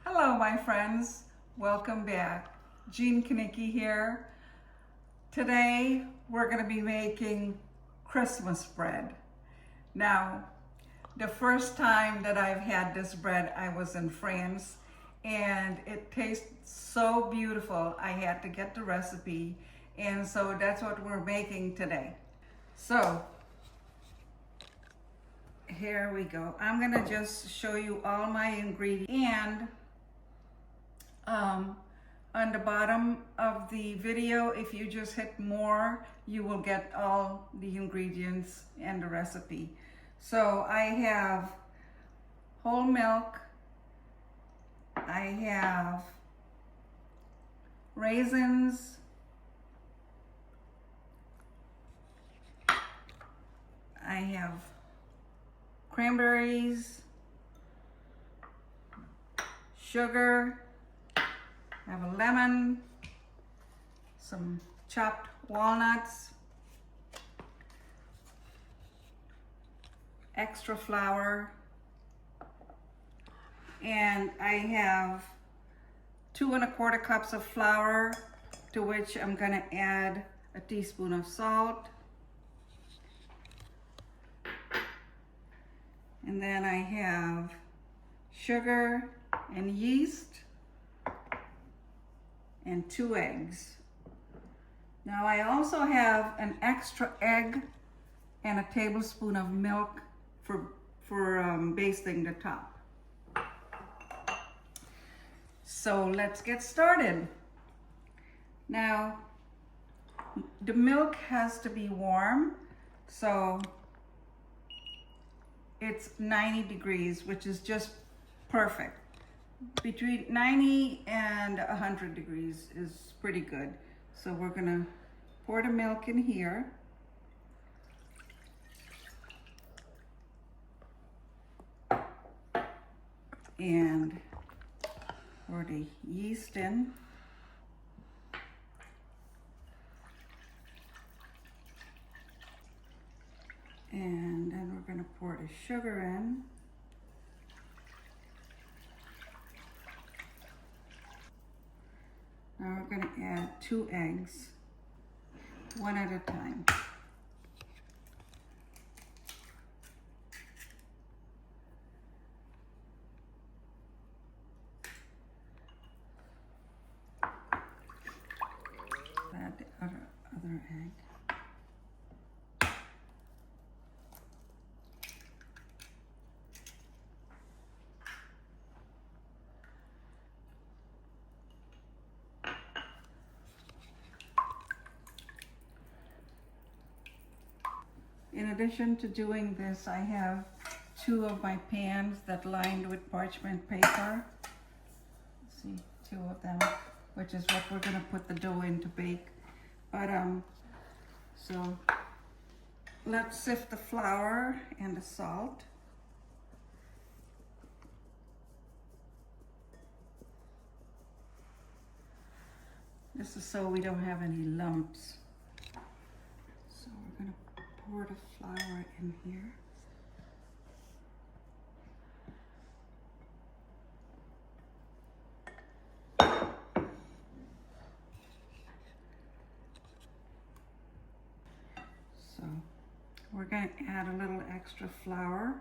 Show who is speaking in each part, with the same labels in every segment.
Speaker 1: Hello, my friends. Welcome back. Jean Kanicki here. Today, we're going to be making Christmas bread. Now, the first time that I've had this bread, I was in France, and it tastes so beautiful. I had to get the recipe, and so that's what we're making today. So, here we go. I'm going to just show you all my ingredients, and on the bottom of the video, if you just hit more, you will get all the ingredients and the recipe. So I have whole milk, I have raisins, I have cranberries, sugar, I have a lemon, some chopped walnuts, extra flour, and I have 2 1/4 cups of flour, to which I'm going to add a teaspoon of salt. And then I have sugar and yeast and 2 eggs. Now I also have an extra egg and a tablespoon of milk for basting the top. So let's get started. Now the milk has to be warm, so it's 90 degrees, which is just perfect. Between 90 and 100 degrees is pretty good. So we're gonna pour the milk in here. And pour the yeast in. And then we're gonna pour the sugar in. Now we're going to add 2 eggs, one at a time. Add the other egg. In addition to doing this, I have 2 of my pans that lined with parchment paper. See, 2 of them, which is what we're gonna put the dough in to bake. But so let's sift the flour and the salt. This is so we don't have any lumps. So we're gonna pour the flour in here. So we're going to add a little extra flour.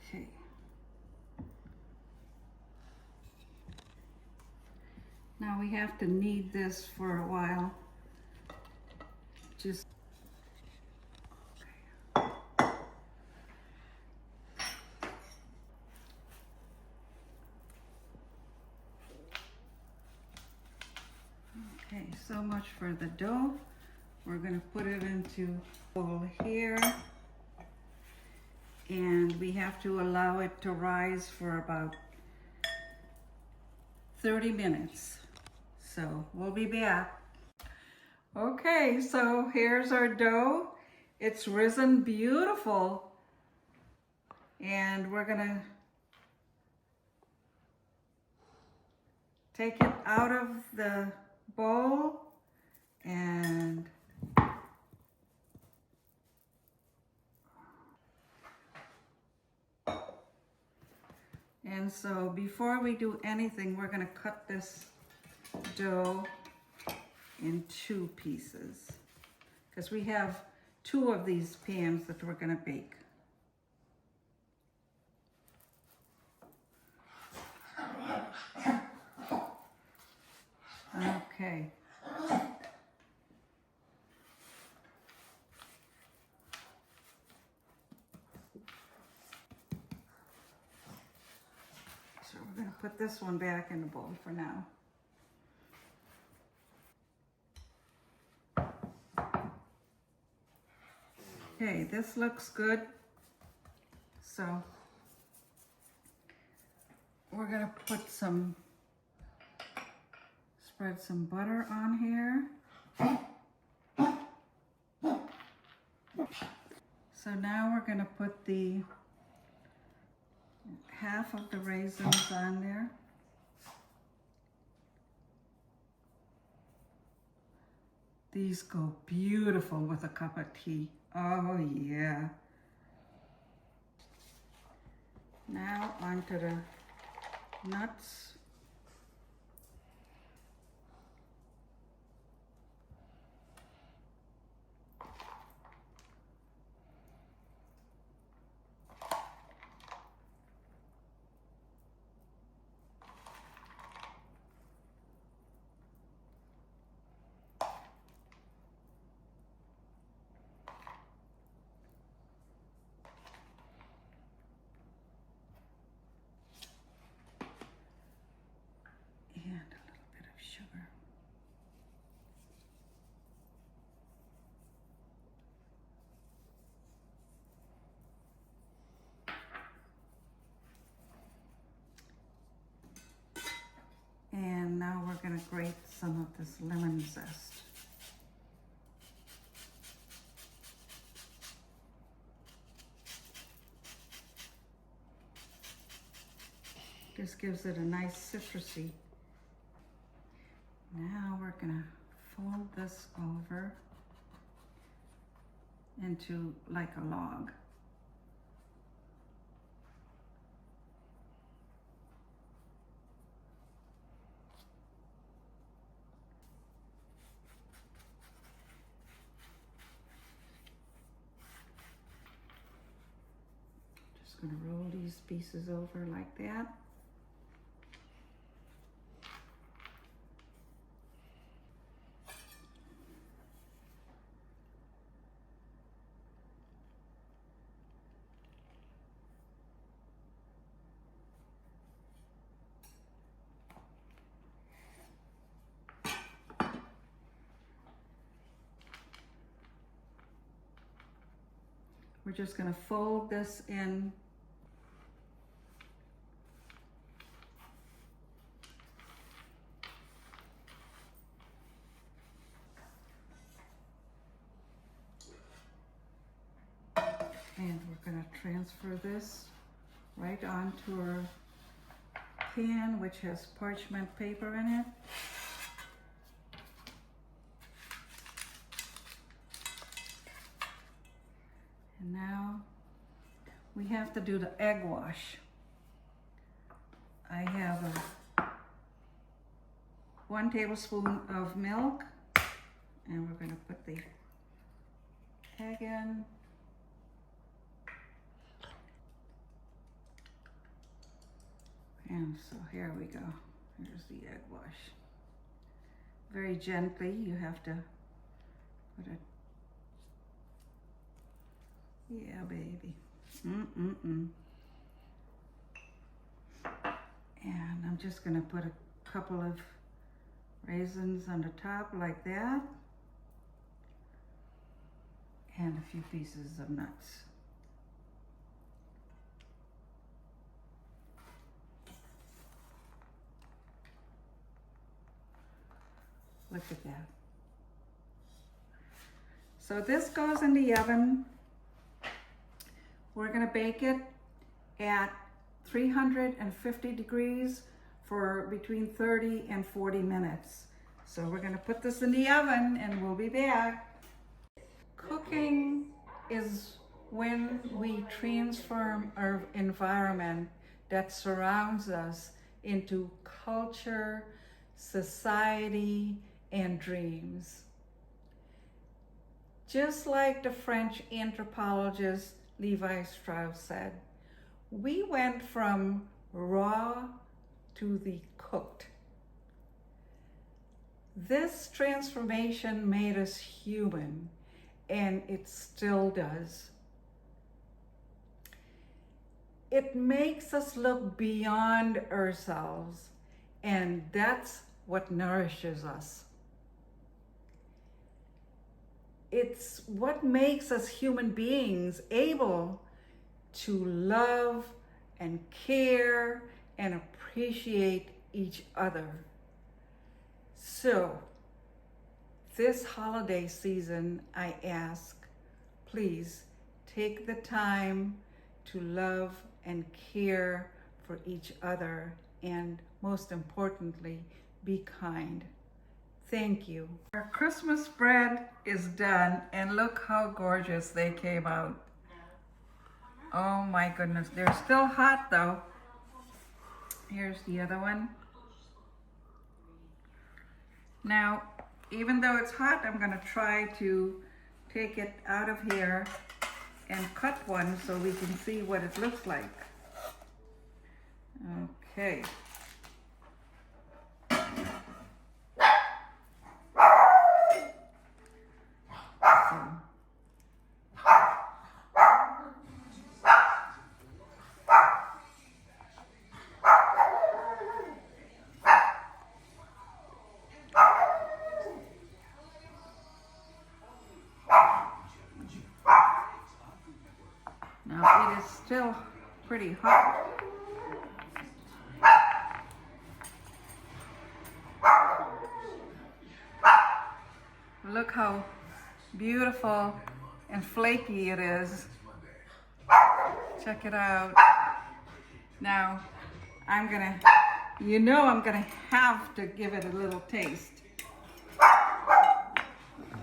Speaker 1: Okay. Now we have to knead this for a while. Just So much for the dough. We're gonna put it into a bowl here. And we have to allow it to rise for about 30 minutes. So we'll be back. Okay, so here's our dough. It's risen beautiful. And we're gonna take it out of the bowl and so before we do anything, we're gonna cut this dough in 2 pieces because we have 2 of these pans that we're gonna bake. Okay. So we're going to put this one back in the bowl for now. Okay, this looks good. So we're going to put spread some butter on here. So now we're going to put the half of the raisins on there. These go beautiful with a cup of tea. Oh yeah. Now onto the nuts. And now we're going to grate some of this lemon zest. This gives it a nice citrusy. Now we're going to fold this over into like a log. Just going to roll these pieces over like that. We're just going to fold this in. And we're going to transfer this right onto our pan, which has parchment paper in it. And now we have to do the egg wash. I have 1 tablespoon of milk, and we're going to put the egg in. And so here we go. Here's the egg wash. Very gently, you have to put it. Yeah, baby. And I'm just gonna put a couple of Raisins on the top like that. And a few pieces of nuts. Look at that. So this goes in the oven. We're gonna bake it at 350 degrees for between 30 and 40 minutes. So we're gonna put this in the oven and we'll be back. Cooking is when we transform our environment that surrounds us into culture, society, and dreams. Just like the French anthropologist Levi Strauss said, we went from raw to the cooked. This transformation made us human, and it still does. It makes us look beyond ourselves, and that's what nourishes us. It's what makes us human beings able to love and care and appreciate each other. So, this holiday season, I ask, please take the time to love and care for each other, and most importantly, be kind. Thank you. Our Christmas spread is done, and look how gorgeous they came out. Oh my goodness, they're still hot though. Here's the other one. Now, even though it's hot, I'm gonna try to take it out of here and cut one so we can see what it looks like. Okay. Now it is still pretty hot. Look how beautiful and flaky it is. Check it out. Now I'm gonna have to give it a little taste.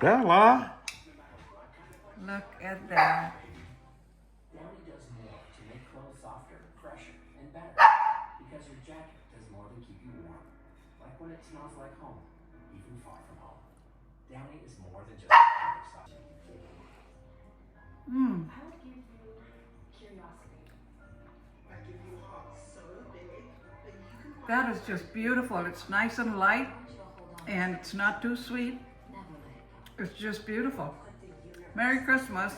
Speaker 2: Bella!
Speaker 1: Look at that.
Speaker 3: Does more to make clothes softer, fresher, and better. Because your jacket does more than keep you warm. Like when it smells like home, even far from home. Downy is more than just a fabric softener.
Speaker 4: I would give you curiosity.
Speaker 5: I give you a heart so big that you can find
Speaker 1: That is just beautiful. It's nice and light, and it's not too sweet. It's just beautiful. Merry Christmas.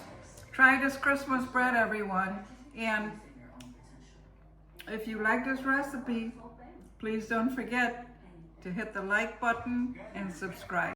Speaker 1: Try this Christmas bread, everyone. And if you like this recipe, please don't forget to hit the like button and subscribe.